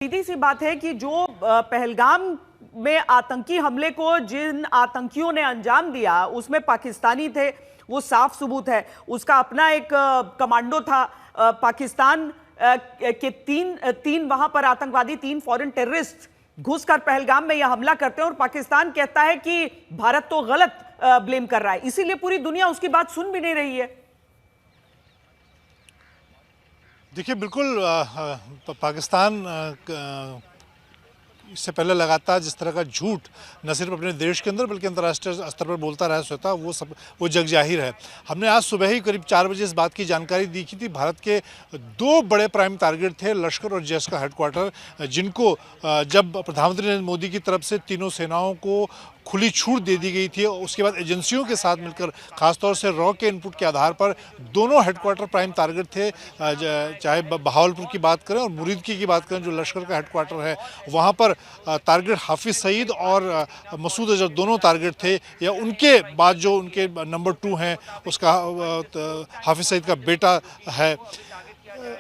सीधी सी बात है कि जो पहलगाम में आतंकी हमले को जिन आतंकियों ने अंजाम दिया उसमें पाकिस्तानी थे, वो साफ सबूत है। उसका अपना एक कमांडो था। पाकिस्तान के तीन वहां पर आतंकवादी, 3 फॉरेन टेररिस्ट घुसकर पहलगाम में यह हमला करते हैं और पाकिस्तान कहता है कि भारत तो गलत ब्लेम कर रहा है, इसीलिए पूरी दुनिया उसकी बात सुन भी नहीं रही है। देखिए, बिल्कुल पाकिस्तान इससे पहले लगातार जिस तरह का झूठ न सिर्फ अपने देश के अंदर बल्कि अंतर्राष्ट्रीय स्तर पर बोलता रहा होता, वो जग जाहिर है। हमने आज सुबह ही करीब 4 बजे इस बात की जानकारी दी थी। भारत के 2 बड़े प्राइम टारगेट थे, लश्कर और जैश का हेडक्वार्टर, जिनको जब प्रधानमंत्री नरेंद्र मोदी की तरफ से तीनों सेनाओं को खुली छूट दे दी गई थी, उसके बाद एजेंसियों के साथ मिलकर खासतौर से रॉ के इनपुट के आधार पर दोनों हेडक्वार्टर प्राइम टारगेट थे। चाहे बहावलपुर की बात करें और मुरीदकी की बात करें, जो लश्कर का हेडक्वार्टर है, वहाँ पर टारगेट हाफिज सईद और मसूद अजहर दोनों टारगेट थे। या उनके बाद जो उनके नंबर 2 हैं, उसका हाफिज सईद का बेटा है।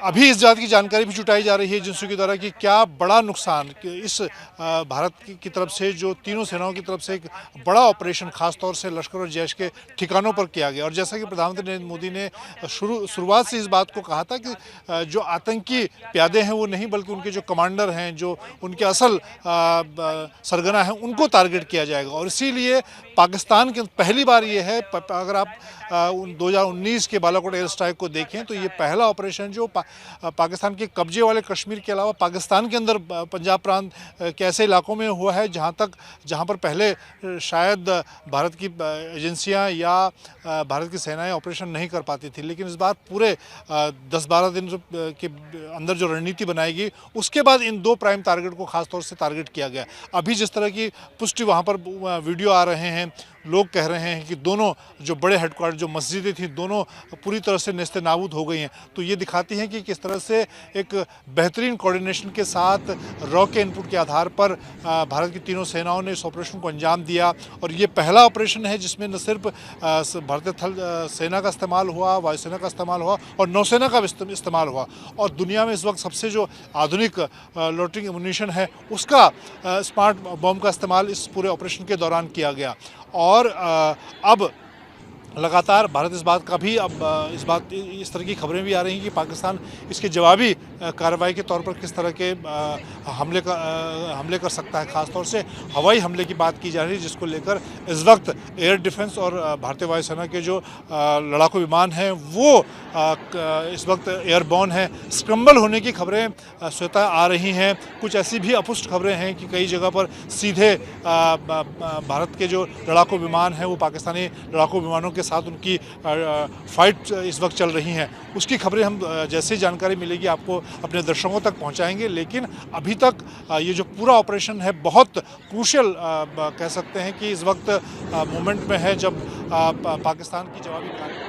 अभी इस बात की जानकारी भी जुटाई जा रही है एजेंसियों के द्वारा कि क्या बड़ा नुकसान इस भारत की तरफ से, जो तीनों सेनाओं की तरफ से एक बड़ा ऑपरेशन खासतौर से लश्कर और जैश के ठिकानों पर किया गया। और जैसा कि प्रधानमंत्री नरेंद्र मोदी ने शुरुआत से इस बात को कहा था कि जो आतंकी प्यादे हैं वो नहीं, बल्कि उनके जो कमांडर हैं, जो उनके असल सरगना हैं, उनको टारगेट किया जाएगा। और इसीलिए पाकिस्तान के पहली बार ये है, अगर आप 2019 के बालाकोट एयर स्ट्राइक को देखें तो ये पहला ऑपरेशन जो पाकिस्तान के कब्जे वाले कश्मीर के अलावा पाकिस्तान के अंदर पंजाब प्रांत के ऐसे इलाकों में हुआ है जहां पर पहले शायद भारत की एजेंसियां या भारत की सेनाएं ऑपरेशन नहीं कर पाती थी। लेकिन इस बार पूरे 10-12 दिन के अंदर जो रणनीति बनाएगी, उसके बाद इन 2 प्राइम टारगेट को खासतौर से टारगेट किया गया। अभी जिस तरह की पुष्टि वहां पर वीडियो आ रहे हैं, लोग कह रहे हैं कि दोनों जो बड़े हेडक्वार्टर, जो मस्जिदें थी, दोनों पूरी तरह से नेस्ते नाबूद हो गई हैं। तो ये दिखाती है कि किस तरह से एक बेहतरीन कोऑर्डिनेशन के साथ रॉ के इनपुट के आधार पर भारत की तीनों सेनाओं ने इस ऑपरेशन को अंजाम दिया। और ये पहला ऑपरेशन है जिसमें न सिर्फ भारतीय थल सेना का इस्तेमाल हुआ, वायुसेना का इस्तेमाल हुआ और नौसेना का भी इस्तेमाल हुआ। और दुनिया में इस वक्त सबसे जो आधुनिक लोटरिंग एमुनिशन है, उसका स्मार्ट बॉम्ब का इस्तेमाल इस पूरे ऑपरेशन के दौरान किया गया। और अब लगातार भारत इस बात का भी इस तरह की खबरें भी आ रही हैं कि पाकिस्तान इसके जवाबी कार्रवाई के तौर पर किस तरह के हमले कर सकता है। खासतौर से हवाई हमले की बात की जा रही है, जिसको लेकर इस वक्त एयर डिफेंस और भारतीय वायुसेना के जो लड़ाकू विमान हैं वो इस वक्त एयरबॉर्न हैं। स्क्रम्बल होने की खबरें स्वतः आ रही हैं। कुछ ऐसी भी अपुष्ट खबरें हैं कि कई जगह पर सीधे भारत के जो लड़ाकू विमान हैं वो पाकिस्तानी लड़ाकू विमानों के साथ उनकी फाइट इस वक्त चल रही हैं। उसकी खबरें हम जैसे ही जानकारी मिलेगी आपको अपने दर्शकों तक पहुंचाएंगे। लेकिन अभी तक ये जो पूरा ऑपरेशन है बहुत क्रूशियल कह सकते हैं कि इस वक्त मोमेंट में है जब पाकिस्तान की जवाबी कार्रवाई।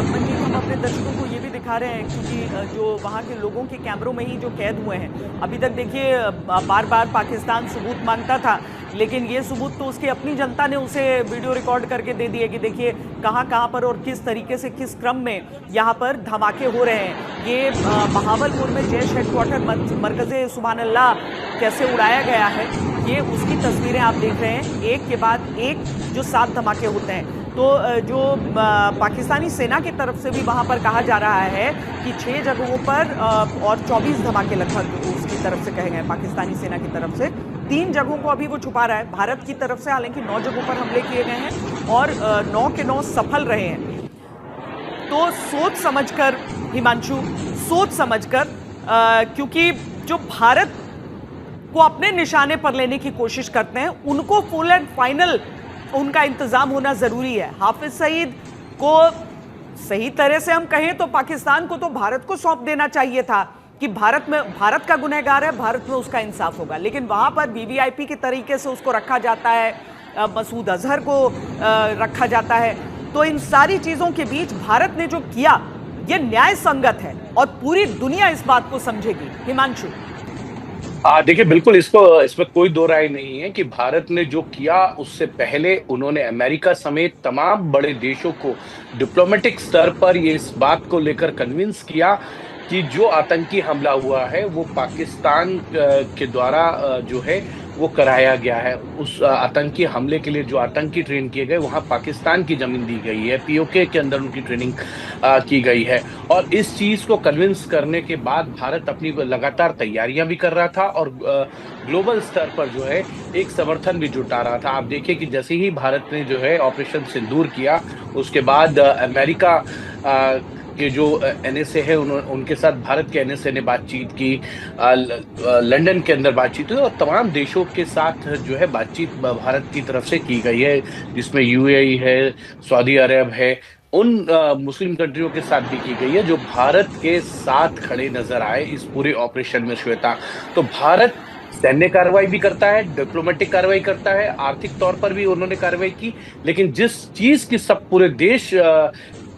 मंजीत, हम अपने दर्शकों को ये भी दिखा रहे हैं क्योंकि जो वहाँ के लोगों के कैमरों में ही जो कैद हुए हैं, अभी तक देखिए बार बार पाकिस्तान सबूत मांगता था, लेकिन ये सबूत तो उसकी अपनी जनता ने उसे वीडियो रिकॉर्ड करके दे दिए कि देखिए कहाँ पर और किस तरीके से, किस क्रम में यहाँ पर धमाके हो रहे हैं। ये बहावलपुर में जैश हेडक्वार्टर मरकज़े सुभान अल्लाह कैसे उड़ाया गया है, ये उसकी तस्वीरें आप देख रहे हैं। एक के बाद एक जो 7 धमाके होते हैं। तो जो पाकिस्तानी सेना की तरफ से भी वहाँ पर कहा जा रहा है कि 6 जगहों पर और 24 धमाके लगभग उसकी तरफ से कहे गए पाकिस्तानी सेना की तरफ से। 3 जगहों को अभी वो छुपा रहा है भारत की तरफ से, हालांकि 9 जगहों पर हमले किए गए हैं और 9 के 9 सफल रहे हैं। तो सोच समझकर हिमांशु, सोच समझकर, क्योंकि जो भारत को अपने निशाने पर लेने की कोशिश करते हैं उनको फुल एंड फाइनल उनका इंतजाम होना जरूरी है। हाफिज सईद को सही तरह से हम कहें तो पाकिस्तान को तो भारत को सौंप देना चाहिए था कि भारत का गुनहगार है, भारत में उसका इंसाफ होगा। लेकिन वहां पर वीवीआईपी के तरीके से उसको रखा जाता है, मसूद अजहर को रखा जाता है। तो इन सारी चीजों के बीच भारत ने जो किया ये न्याय संगत है और पूरी दुनिया इस बात को समझेगी। हिमांशु, देखिए, बिल्कुल इसमें कोई दो राय नहीं है कि भारत ने जो किया उससे पहले उन्होंने अमेरिका समेत तमाम बड़े देशों को डिप्लोमेटिक स्तर पर ये इस बात को लेकर कन्विंस किया कि जो आतंकी हमला हुआ है वो पाकिस्तान के द्वारा जो है वो कराया गया है। उस आतंकी हमले के लिए जो आतंकी ट्रेन किए गए वहां पाकिस्तान की जमीन दी गई है, पीओके के अंदर उनकी ट्रेनिंग की गई है। और इस चीज को कन्विंस करने के बाद भारत अपनी लगातार तैयारियां भी कर रहा था और ग्लोबल स्तर पर जो है एक समर्थन भी जुटा रहा था। आप देखिए कि जैसे ही भारत ने जो है ऑपरेशन सिंदूर किया, उसके बाद अमेरिका के जो एनएसए है उनके साथ भारत के एनएसए ने बातचीत की, लंदन के अंदर बातचीत हुई और तमाम देशों के साथ जो है बातचीत भारत की तरफ से की गई है, जिसमें यूएई है, सऊदी अरब है, उन मुस्लिम कंट्रियों के साथ भी की गई है जो भारत के साथ खड़े नजर आए इस पूरे ऑपरेशन में। श्वेता, तो भारत सैन्य कार्रवाई भी करता है, डिप्लोमेटिक कार्रवाई करता है, आर्थिक तौर पर भी उन्होंने कार्रवाई की, लेकिन जिस चीज की सब पूरे देश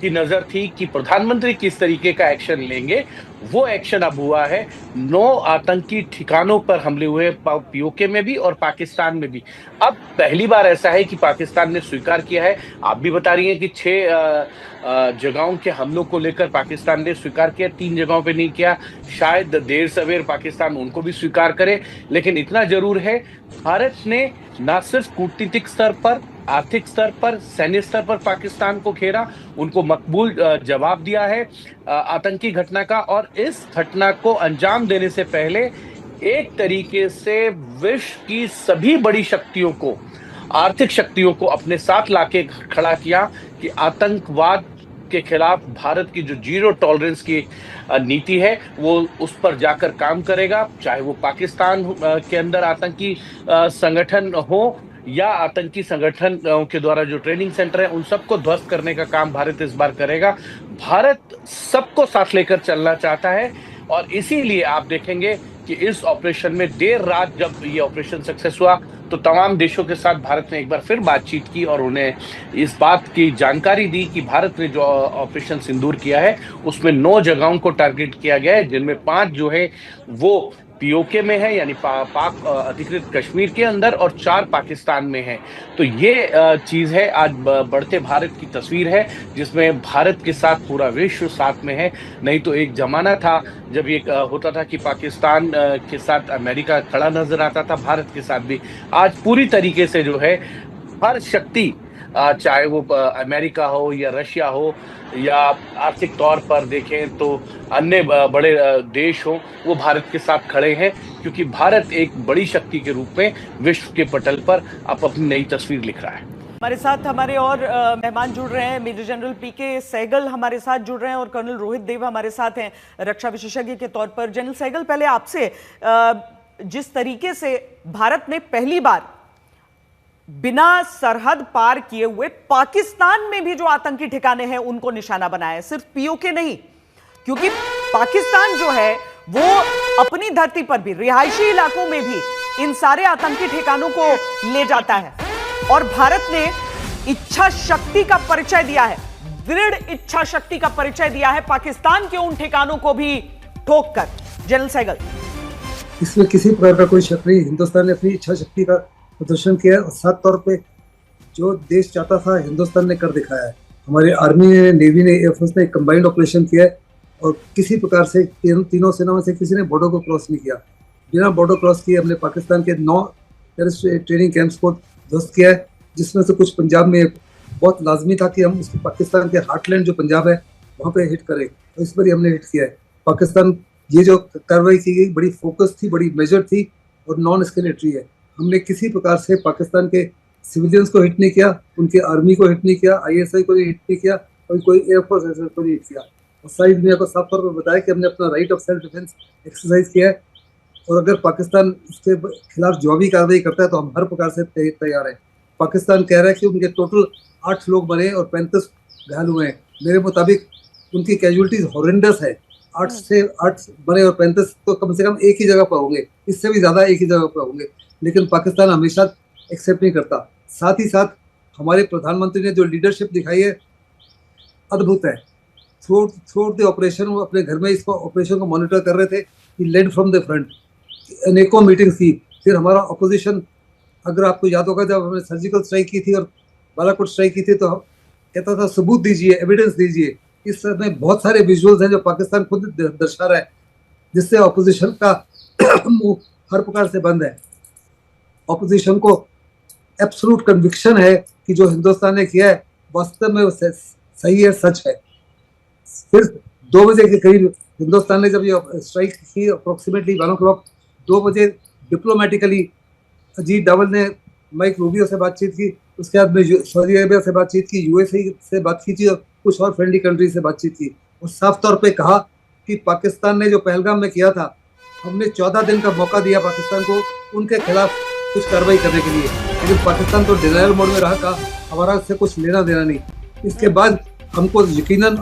की नजर थी कि प्रधानमंत्री किस तरीके का एक्शन लेंगे, वो एक्शन अब हुआ है। 9 आतंकी ठिकानों पर हमले हुए, पीओके में भी और पाकिस्तान में भी। अब पहली बार ऐसा है कि पाकिस्तान ने स्वीकार किया है। आप भी बता रही हैं कि 6 जगहों के हमलों को लेकर पाकिस्तान ने स्वीकार किया, 3 जगहों पे नहीं किया। शायद देर सवेर पाकिस्तान उनको भी स्वीकार करे, लेकिन इतना जरूर है भारत ने न सिर्फ कूटनीतिक स्तर पर, आर्थिक स्तर पर, सैन्य स्तर पर पाकिस्तान को घेरा, उनको मकबूल जवाब दिया है आतंकी घटना का। और इस घटना को अंजाम देने से पहले एक तरीके से विश्व की सभी बड़ी शक्तियों को, आर्थिक शक्तियों को अपने साथ लाके खड़ा किया कि आतंकवाद के खिलाफ भारत की जो जीरो टॉलरेंस की नीति है वो उस पर जाकर काम करेगा, चाहे वो पाकिस्तान के अंदर आतंकी संगठन हो या आतंकी संगठन के द्वारा जो ट्रेनिंग सेंटर है उन सबको ध्वस्त करने का काम भारत इस बार करेगा। भारत सबको साथ लेकर चलना चाहता है और इसीलिए आप देखेंगे कि इस ऑपरेशन में देर रात जब ये ऑपरेशन सक्सेस हुआ तो तमाम देशों के साथ भारत ने एक बार फिर बातचीत की और उन्हें इस बात की जानकारी दी कि भारत ने जो ऑपरेशन सिंदूर किया है उसमें 9 जगहों को टारगेट किया गया है, जिनमें 5 जो है वो पीओके में है, यानी पाक अधिकृत कश्मीर के अंदर, और 4 पाकिस्तान में है। तो ये चीज है, आज बढ़ते भारत की तस्वीर है जिसमें भारत के साथ पूरा विश्व साथ में है। नहीं तो एक जमाना था जब ये होता था कि पाकिस्तान के साथ अमेरिका खड़ा नजर आता था, भारत के साथ भी। आज पूरी तरीके से जो है हर शक्ति, चाहे वो अमेरिका हो या रशिया हो या आर्थिक तौर पर देखें तो अन्य बड़े देश हो, वो भारत के साथ खड़े हैं, क्योंकि भारत एक बड़ी शक्ति के रूप में विश्व के पटल पर अब अपनी नई तस्वीर लिख रहा है। हमारे साथ हमारे और मेहमान जुड़ रहे हैं। मेजर जनरल पीके सहगल हमारे साथ जुड़ रहे हैं और कर्नल रोहित देव हमारे साथ हैं रक्षा विशेषज्ञ के तौर पर। जनरल सहगल, पहले आपसे, जिस तरीके से भारत ने पहली बार बिना सरहद पार किए हुए पाकिस्तान में भी जो आतंकी ठिकाने हैं उनको निशाना बनाया है, सिर्फ पीओके नहीं, क्योंकि पाकिस्तान जो है वो अपनी धरती पर भी, रिहायशी इलाकों में भी इन सारे आतंकी ठिकानों को ले जाता है। और भारत ने इच्छा शक्ति का परिचय दिया है, दृढ़ इच्छा शक्ति का परिचय दिया है पाकिस्तान के उन ठिकानों को भी ठोक कर। जनरल सहगल, इसमें किसी प्रकार का कोई शक नहीं, हिंदुस्तान ने अपनी इच्छा शक्ति का प्रदर्शन किया है और साफ तौर पे जो देश चाहता था हिंदुस्तान ने कर दिखाया है। हमारी आर्मी ने, नेवी ने, एयरफोर्स ने कंबाइंड ऑपरेशन किया है और किसी प्रकार से तीनों सेनाओं से किसी ने बॉर्डर को क्रॉस नहीं किया। बिना बॉर्डर क्रॉस किए हमने पाकिस्तान के 9 टेररिस्ट ट्रेनिंग कैंप्स को ध्वस्त किया है, जिसमें से कुछ पंजाब में बहुत लाजमी था कि हम उसके पाकिस्तान के हार्टलैंड जो पंजाब है वहाँ पे हिट करें, तो इस पर ही हमने हिट किया है। पाकिस्तान, ये जो कार्रवाई की गई बड़ी फोकस थी, बड़ी मेजर थी और नॉन एस्केलेटरी है। हमने किसी प्रकार से पाकिस्तान के सिविलियंस को हिट नहीं किया, उनके आर्मी को हिट नहीं किया, आईएसआई को हिट नहीं किया और कोई एयरफोर्स को नहीं हिट किया। और सारी दुनिया को साफ तौर पर बताया कि हमने अपना right of self defence exercise किया है और अगर पाकिस्तान उसके खिलाफ जवाबी कार्रवाई करता है तो हम हर प्रकार से तैयार हैं। पाकिस्तान कह रहा है कि उनके टोटल 8 लोग मरे और 35 घायल हुए हैं। मेरे मुताबिक उनकी कैजुअलिटीज हॉरेंडस है, 8 मरे और 35 तो कम से कम एक ही जगह पर होंगे, इससे भी ज्यादा एक ही जगह पर होंगे, लेकिन पाकिस्तान हमेशा एक्सेप्ट नहीं करता। साथ ही साथ हमारे प्रधानमंत्री ने जो लीडरशिप दिखाई है अद्भुत है। थ्रू द ऑपरेशन वो अपने घर में इसको ऑपरेशन को मॉनिटर कर रहे थे, ही लेड फ्रॉम द फ्रंट, अनेकों मीटिंग्स की। फिर हमारा ऑपोजिशन, अगर आपको याद होगा जब हमने सर्जिकल स्ट्राइक की थी और बालाकोट स्ट्राइक की थी तो कहता था सबूत दीजिए, एविडेंस दीजिए। इस समय बहुत सारे विजुअल्स हैं जो पाकिस्तान खुद दर्शा रहा है, जिससे ऑपोजिशन का मुंह हर प्रकार से बंद है। ऑपोजिशन को एब्सोल्यूट कन्विक्शन है कि जो हिंदुस्तान ने किया है वास्तव में वो सही है, सच है। फिर 2 बजे के करीब हिंदुस्तान ने जब ये स्ट्राइक की, अप्रोक्सीमेटली 1 o'clock, 2 बजे डिप्लोमेटिकली अजीत डोवल ने माइक रूबियो से बातचीत की, उसके बाद में सऊदी अरेबिया से बातचीत की, यूएसए से बातचीत की और कुछ और फ्रेंडली कंट्री से बातचीत की, और साफ तौर पे कहा कि पाकिस्तान ने जो पहलगाम में किया था, हमने 14 दिन का मौका दिया पाकिस्तान को उनके खिलाफ कुछ कार्रवाई करने के लिए, लेकिन पाकिस्तान तो डिनायल मोड में रहा, कहा हमारा इससे कुछ लेना देना नहीं। इसके बाद हमको यकीनन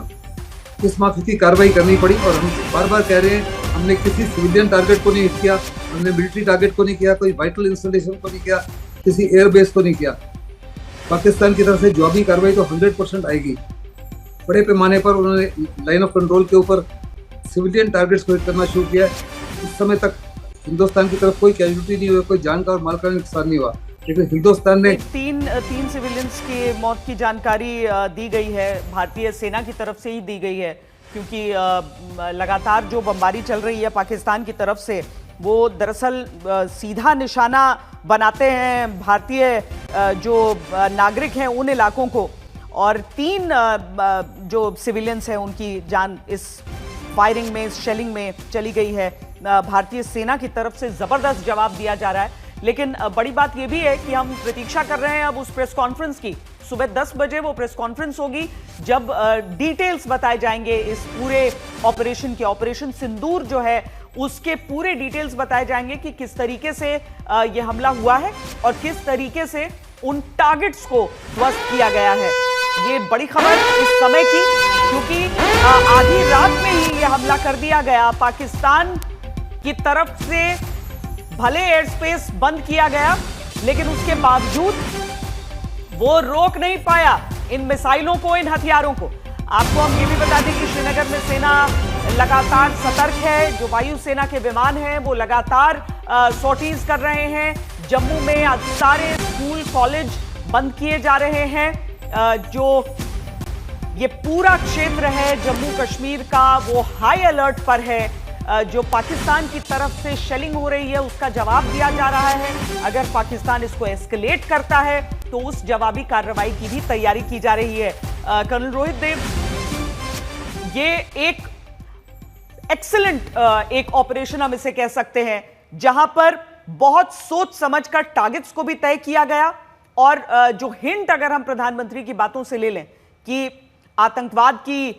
इस माफी की कार्रवाई करनी पड़ी, और हम बार बार कह रहे हैं हमने किसी सिविलियन टारगेट को नहीं हिट किया, हमने मिलिट्री टारगेट को नहीं किया, कोई वाइटल इंस्टॉलेशन को नहीं किया, किसी एयरबेस को नहीं किया। पाकिस्तान की तरफ से जवाबी कार्रवाई तो 100% आएगी। बड़े पैमाने पर उन्होंने लाइन ऑफ कंट्रोल के ऊपर सिविलियन टारगेट्स को हिट करना शुरू किया। इस समय तक हिंदुस्तान की तरफ कोई कैजुअलिटी नहीं हुई, कोई जान का और माल का नुकसान नहीं हुआ, लेकिन हिंदुस्तान ने तीन सिविलियंस की मौत की जानकारी दी गई है, भारतीय सेना की तरफ से ही दी गई है, क्योंकि लगातार जो बमबारी चल रही है पाकिस्तान की तरफ से, वो दरअसल सीधा निशाना बनाते हैं भारतीय जो नागरिक हैं उन इलाकों को, और 3 जो सिविलियंस हैं उनकी जान इस फायरिंग में, इस शेलिंग में चली गई है। भारतीय सेना की तरफ से जबरदस्त जवाब दिया जा रहा है। लेकिन बड़ी बात यह भी है कि हम प्रतीक्षा कर रहे हैं अब उस प्रेस कॉन्फ्रेंस की। सुबह 10 बजे वो प्रेस कॉन्फ्रेंस होगी जब डिटेल्स बताए जाएंगे इस पूरे ऑपरेशन के, ऑपरेशन सिंदूर जो है उसके पूरे डिटेल्स बताए जाएंगे कि किस तरीके से ये हमला हुआ है और किस तरीके से उन टारगेट्स को ध्वस्त किया गया है। ये बड़ी खबर इस समय की, क्योंकि आधी रात में ही ये हमला कर दिया गया। पाकिस्तान की तरफ से भले एयर स्पेस बंद किया गया, लेकिन उसके बावजूद वो रोक नहीं पाया इन मिसाइलों को, इन हथियारों को। आपको हम ये भी बता दें कि श्रीनगर में सेना लगातार सतर्क है। जो वायुसेना के विमान हैं वो लगातार सॉर्टीज कर रहे हैं। जम्मू में आज सारे स्कूल कॉलेज बंद किए जा रहे हैं। जो ये पूरा क्षेत्र है जम्मू कश्मीर का, वो हाई अलर्ट पर है। जो पाकिस्तान की तरफ से शेलिंग हो रही है उसका जवाब दिया जा रहा है। अगर पाकिस्तान इसको एस्केलेट करता है तो उस जवाबी कार्रवाई की भी तैयारी की जा रही है। कर्नल रोहित देव, ये एक एक्सीलेंट एक ऑपरेशन हम इसे कह सकते हैं, जहां पर बहुत सोच समझकर टारगेट्स को भी तय किया गया, और जो हिंट अगर हम प्रधानमंत्री की बातों से ले लें कि आतंकवाद की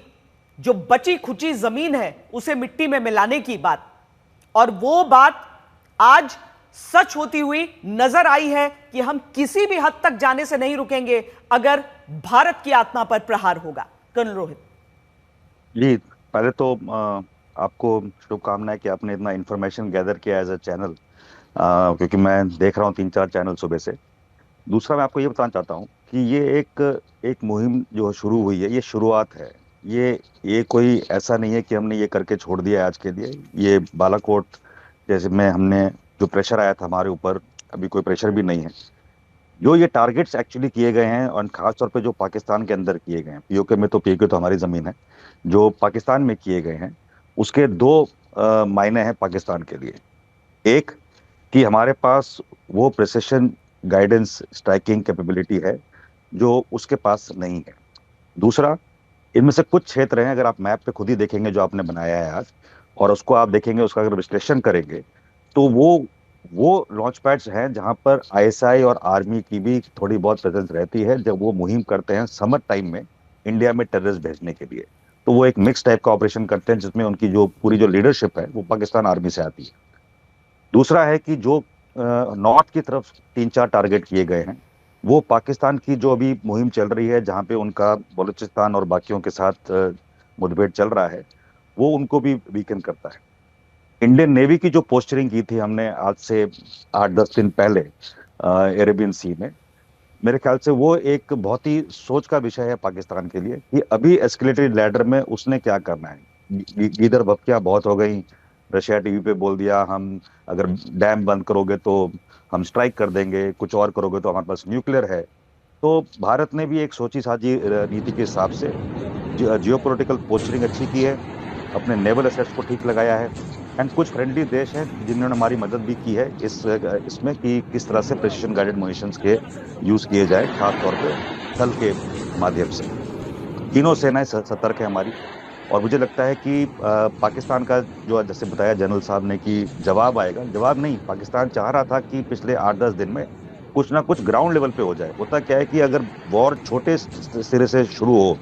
जो बची खुची जमीन है उसे मिट्टी में मिलाने की बात, और वो बात आज सच होती हुई नजर आई है कि हम किसी भी हद तक जाने से नहीं रुकेंगे अगर भारत की आत्मा पर प्रहार होगा। कर्नल रोहित जी, पहले तो आपको शुभकामनाएं कि आपने इतना इंफॉर्मेशन गैदर किया एज अ चैनल, क्योंकि मैं देख रहा हूँ 3-4 चैनल सुबह से। दूसरा, मैं आपको ये बताना चाहता हूँ कि ये एक मुहिम जो शुरू हुई है, ये शुरुआत है। ये कोई ऐसा नहीं है कि हमने ये करके छोड़ दिया आज के लिए। ये बालाकोट जैसे में हमने जो प्रेशर आया था हमारे ऊपर, अभी कोई प्रेशर भी नहीं है। जो ये टारगेट्स एक्चुअली किए गए हैं, और खासतौर पे जो पाकिस्तान के अंदर किए गए हैं, पीओके में तो पीओके तो हमारी ज़मीन है, जो पाकिस्तान में किए गए हैं उसके 2 मायने हैं पाकिस्तान के लिए। एक कि हमारे पास वो प्रिसिशन गाइडेंस स्ट्राइकिंग कैपेबिलिटी है जो उसके पास नहीं है। दूसरा, इनमें से कुछ क्षेत्र हैं, अगर आप मैप पे खुद ही देखेंगे जो आपने बनाया है आज, और उसको आप देखेंगे, उसका अगर विश्लेषण करेंगे, तो वो लॉन्च पैड्स हैं जहां पर आईएसआई और आर्मी की भी थोड़ी बहुत प्रेजेंस रहती है जब वो मुहिम करते हैं समर टाइम में इंडिया में टेररिस्ट भेजने के लिए। तो वो एक मिक्स टाइप का ऑपरेशन करते हैं जिसमें उनकी जो पूरी जो लीडरशिप है वो पाकिस्तान आर्मी से आती है। दूसरा है कि जो नॉर्थ की तरफ 3-4 टारगेट किए गए हैं, वो पाकिस्तान की जो अभी मुहिम चल रही है जहां पे उनका बलूचिस्तान और बाकियों के साथ मुठभेड़ चल रहा है, वो उनको भी वीकन करता है। इंडियन नेवी की जो पोस्चरिंग की थी हमने आज से 8-10 दिन पहले अरेबियन सी में, मेरे ख्याल से वो एक बहुत ही सोच का विषय है पाकिस्तान के लिए कि अभी एस्केलेटरी लैडर में उसने क्या करना है। इधर भपकियां बहुत हो गई, रशिया टीवी पे बोल दिया हम अगर डैम बंद करोगे तो हम स्ट्राइक कर देंगे, कुछ और करोगे तो हमारे पास न्यूक्लियर है। तो भारत ने भी एक सोची साझी नीति के हिसाब से जियोपॉलिटिकल पोस्चरिंग अच्छी की है, अपने नेवल एसेट्स को ठीक लगाया है, एंड कुछ फ्रेंडली देश हैं जिन्होंने हमारी मदद भी की है इसमें कि किस तरह से प्रिसिशन गाइडेड मुनिशंस के यूज़ किए जाए, खास तौर पे थल के माध्यम से। तीनों सेनाएं सतर्क है हमारी, और मुझे लगता है कि पाकिस्तान का जो जैसे बताया जनरल साहब ने कि जवाब आएगा, जवाब नहीं, पाकिस्तान चाह रहा था कि पिछले 8-10 दिन में कुछ ना कुछ ग्राउंड लेवल पे हो जाए। होता क्या है कि अगर वॉर छोटे सिरे से शुरू हो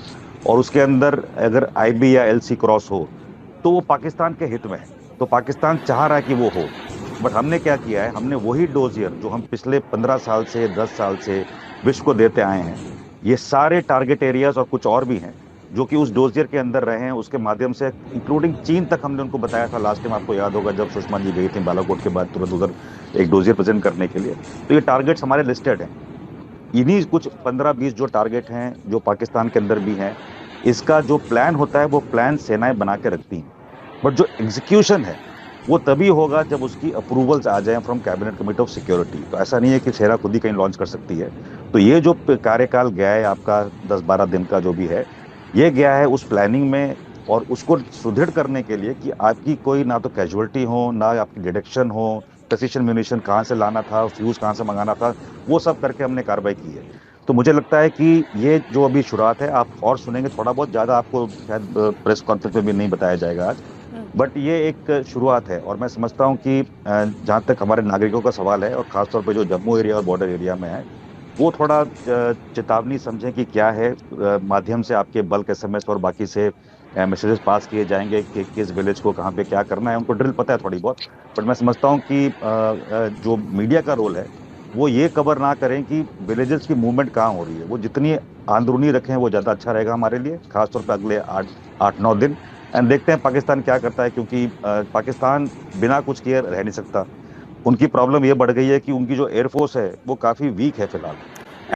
और उसके अंदर अगर आईबी या एलसी क्रॉस हो तो वो पाकिस्तान के हित में है, तो पाकिस्तान चाह रहा है कि वो हो। बट हमने क्या किया है, हमने वही डोजियर जो हम पिछले 15 साल से 10 साल से विश्व को देते आए हैं, ये सारे टारगेट एरियाज और कुछ और भी हैं जो कि उस डोजियर के अंदर रहे हैं, उसके माध्यम से इंक्लूडिंग चीन तक हमने उनको बताया था। लास्ट टाइम आपको याद होगा जब सुषमा जी गई थी बालाकोट के बाद तुरंत उधर एक डोजियर प्रेजेंट करने के लिए। तो ये टारगेट्स हमारे लिस्टेड हैं, इन्हीं कुछ 15-20 जो टारगेट हैं जो पाकिस्तान के अंदर भी हैं, इसका जो प्लान होता है वो प्लान सेनाएं बना के रखती हैं, बट जो एग्जीक्यूशन है वो तभी होगा जब उसकी अप्रूवल्स आ जाएं from cabinet committee of security. तो ऐसा नहीं है कि सेना खुद ही कहीं लॉन्च कर सकती है। तो ये जो कार्यकाल गया है आपका 10-12 दिन का जो भी है, ये गया है उस प्लानिंग में और उसको सुदृढ़ करने के लिए कि आपकी कोई ना तो कैजुअलिटी हो, ना आपकी डिडक्शन हो, प्रेसिशन म्यूनिशन कहाँ से लाना था, फ्यूज कहाँ से मंगाना था, वो सब करके हमने कार्रवाई की है। तो मुझे लगता है कि ये जो अभी शुरुआत है, आप और सुनेंगे थोड़ा बहुत, ज़्यादा आपको शायद प्रेस कॉन्फ्रेंस में भी नहीं बताया जाएगा आज, बट ये एक शुरुआत है। और मैं समझता हूँ कि जहाँ तक हमारे नागरिकों का सवाल है और ख़ासतौर पे जो जम्मू एरिया और बॉर्डर एरिया में है, वो थोड़ा चेतावनी समझें कि क्या है, माध्यम से आपके बल्क एसएमएस और बाकी से मैसेजेस पास किए जाएंगे कि किस विलेज को कहाँ पे क्या करना है, उनको ड्रिल पता है थोड़ी बहुत। बट मैं समझता हूँ कि जो मीडिया का रोल है वो ये कवर ना करें कि विलेजेस की मूवमेंट कहाँ हो रही है, वो जितनी अंदरूनी रखें वो ज़्यादा अच्छा रहेगा हमारे लिए, खासतौर पर अगले 8-9 दिन। एंड देखते हैं पाकिस्तान क्या करता है, क्योंकि पाकिस्तान बिना कुछ किए रह नहीं सकता। उनकी प्रॉब्लम ये बढ़ गई है कि उनकी जो एयरफोर्स है वो काफ़ी वीक है फिलहाल।